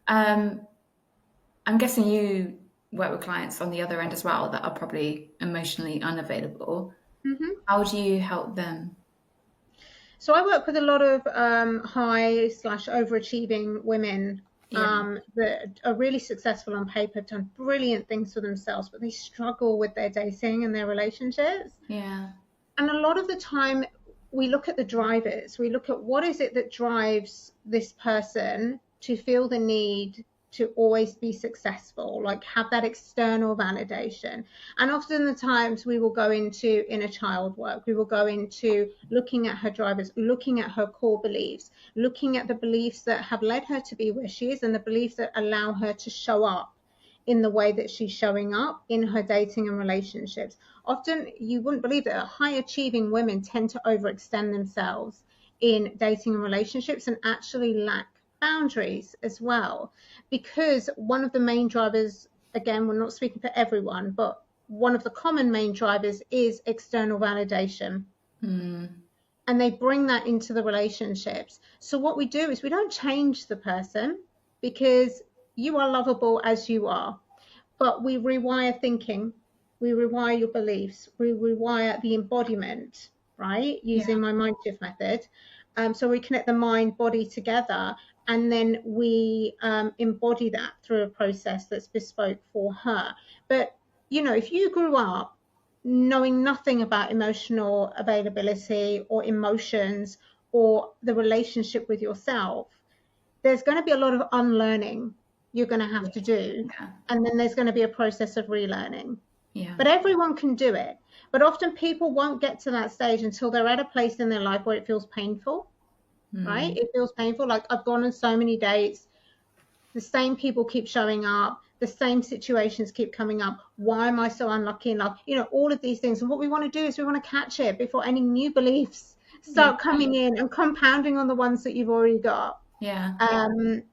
Um, I'm guessing you work with clients on the other end as well that are probably emotionally unavailable. Hmm. How do you help them? So I work with a lot of high slash overachieving women Yeah, that are really successful on paper, have done brilliant things for themselves, but they struggle with their dating and their relationships. yeah, And a lot of the time, we look at the drivers. We look at what is it that drives this person to feel the need to always be successful, like have that external validation. And often the times we will go into inner child work, we will go into looking at her drivers, looking at her core beliefs, looking at the beliefs that have led her to be where she is and the beliefs that allow her to show up in the way that she's showing up in her dating and relationships. Often you wouldn't believe that high achieving women tend to overextend themselves in dating and relationships and actually lack boundaries as well. Because one of the main drivers, again, we're not speaking for everyone, but one of the common main drivers is external validation. mm, And they bring that into the relationships. So what we do is we don't change the person because you are lovable as you are, but we rewire thinking, we rewire your beliefs, we rewire the embodiment, right? yeah, Using my mind shift method. So we connect the mind body together and then we embody that through a process that's bespoke for her. But, you know, if you grew up knowing nothing about emotional availability or emotions or the relationship with yourself, there's going to be a lot of unlearning you're going to have to do. yeah, And then there's going to be a process of relearning. yeah, But everyone can do it. But often people won't get to that stage until they're at a place in their life where it feels painful, right? mm, It feels painful. Like I've gone on so many dates, the same people keep showing up, the same situations keep coming up. Why am I so unlucky in love? You know, all of these things. And what we want to do is we want to catch it before any new beliefs yeah, start coming in and compounding on the ones that you've already got. yeah, Um,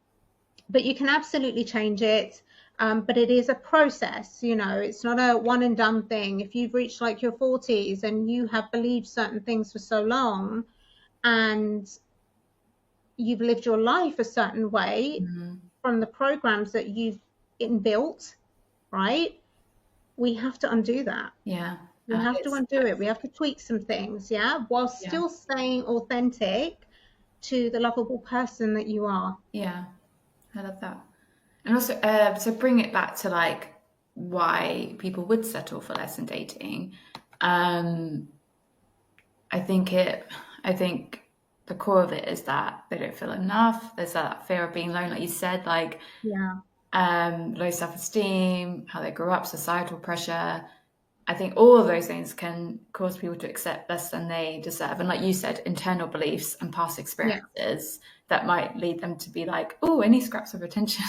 but you can absolutely change it. But it is a process, you know, it's not a one and done thing. If you've reached like your 40s and you have believed certain things for so long and you've lived your life a certain way mm, from the programs that you've inbuilt, right? We have to undo that. yeah. We have to It's undo it. We have to tweak some things, yeah, while yeah, still staying authentic to the lovable person that you are. yeah. I love that. And also, to bring it back to like why people would settle for less in dating, um, I think it, I think the core of it is that they don't feel enough. There's that fear of being alone, like you said, like Yeah, low self-esteem, how they grew up, societal pressure. I think all of those things can cause people to accept less than they deserve. And like you said, internal beliefs and past yeah. experiences that might lead them to be like, oh, any scraps of attention,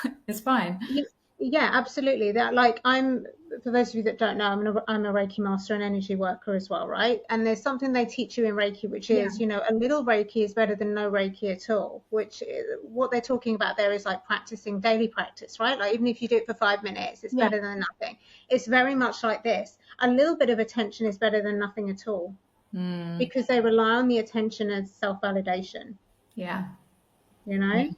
like it's fine. Y- Yeah, absolutely. That like for those of you that don't know, I'm a Reiki master and energy worker as well, right? And there's something they teach you in Reiki, which Yeah, is, you know, a little Reiki is better than no Reiki at all, which what they're talking about there is like practicing daily practice, right? Like even if you do it for 5 minutes, it's yeah. better than nothing. It's very much like this. A little bit of attention is better than nothing at all Mm, because they rely on the attention as self-validation, yeah. you know?